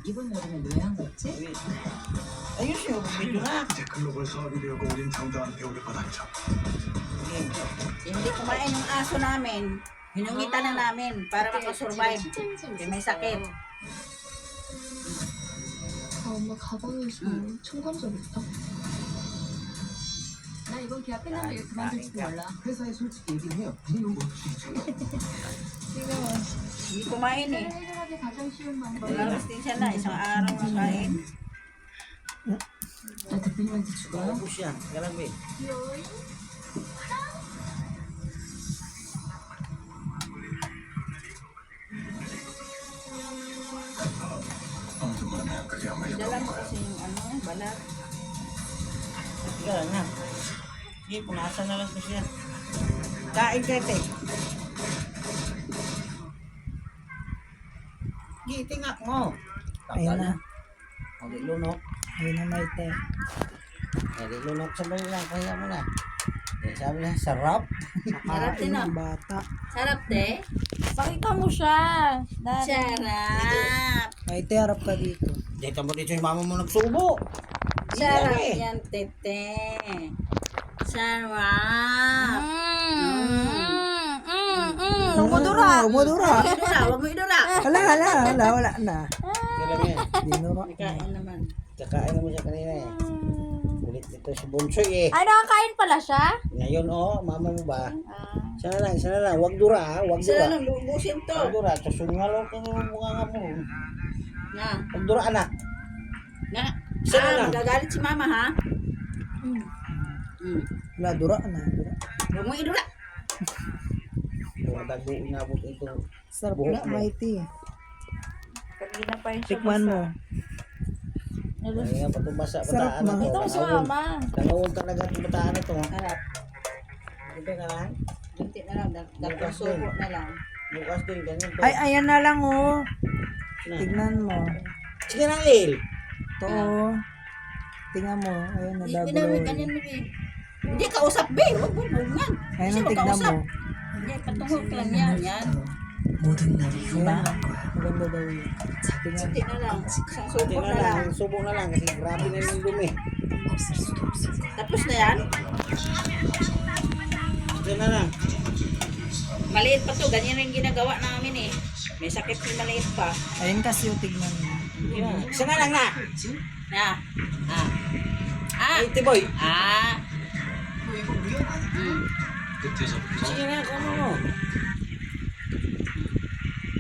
이번 여름에 왜 안 갔지? Ayun siya, video na. 이제 글로벌 사업이 되었고 우린 당당한 배우를 받았죠. Hindi kumain yung aso namin. Hinungitan na namin para makasurvive. Kasi may sakit. 엄마 가방에서 청감자 있다. 나 이번 계약 끝나면 일 그만둘지도 몰라. 회사에 솔직히 얘기를 해요. 니는 뭐 Hindi kumain eh. 해결하기 가장 쉬운 방법. Lalas din siya na. Isang araw na kain. 나 대표님한테 죽어요? Ubus yan. Grabe. 아무도 모르면 그게 아마 Dala mo kasi yung ano, balat. Yan na. Sige, punasan na lang ko siya. Kain ka, te. Sige, tingak mo. Ayun na. O, di lunok. Ayun na may te. Di lunok sa bali lang. Kaya mo na. Sabi na, sarap. Sarap din Ayun ah. ang bata. Sarap de. pakita mo siya. Dad. Sarap. May te, harap ka dito. Dito mo dito yung mama mo nagsubo. Sarap Yan, eh. yan, tete. Sarap. Umudura. Umudura. Huwag mo idura, huwag mo idura. Wala na. Kailan yan. Dinura. Kain naman. Kakain naman siya kanina eh. Ulit dito si Bonsoy eh. Ay, nakakain pala siya? Ngayon oh, mama mo ba? Sana lang. Huwag dura ha. Huwag Sila dura. lang, lubusin to. Huwag dura. Susungalo ka ng mga nga mo. Na. Huwag dura anak. Na. Sila lang. Magagalit si mama ha. Wala, dura na. Dura. Huwag mo idura. Huwag dago inabot ito. Sarap na, may te. Kanina pa yun siya. Tikman mo. Ay nga patubasa Sarap bataan na to. na. Ito si mama. Tanawon talaga itong bataan na to. Sarap. Ito na lang. Kunti na lang. Dapat suko na lang. Bukas din ganyan to. Ay, ayan na lang oh. Na. Tignan mo. Sige na Lil. Ito oh. Tingnan mo. Ayun na, Hindi double namin oil. ganyan mo eh. Hindi kausap be. Huwag mo. Huwag yan. Ayun Kasi ang tignan magkausap. mo. Hindi, patungkol ka lang yan. Yan. 모든 날이 Ayan. 후회할 거야. Maganda daw yun. Tingnan Kunti na lang. Isang suko Ito na na lang. lang. Subo na lang kasi grabe na yung dumi. 없을 수도 없을 거야. Tapos na yan. Ito na lang. Maliit pa to. Ganyan rin ginagawa namin eh. May sakit yung maliit pa. Ayun kasi yung tignan mo. Sige na. Isa na lang na. Na. Ah. Ah. Ay, Tiboy. Ah. 끝에서 Sige na. Ano mo?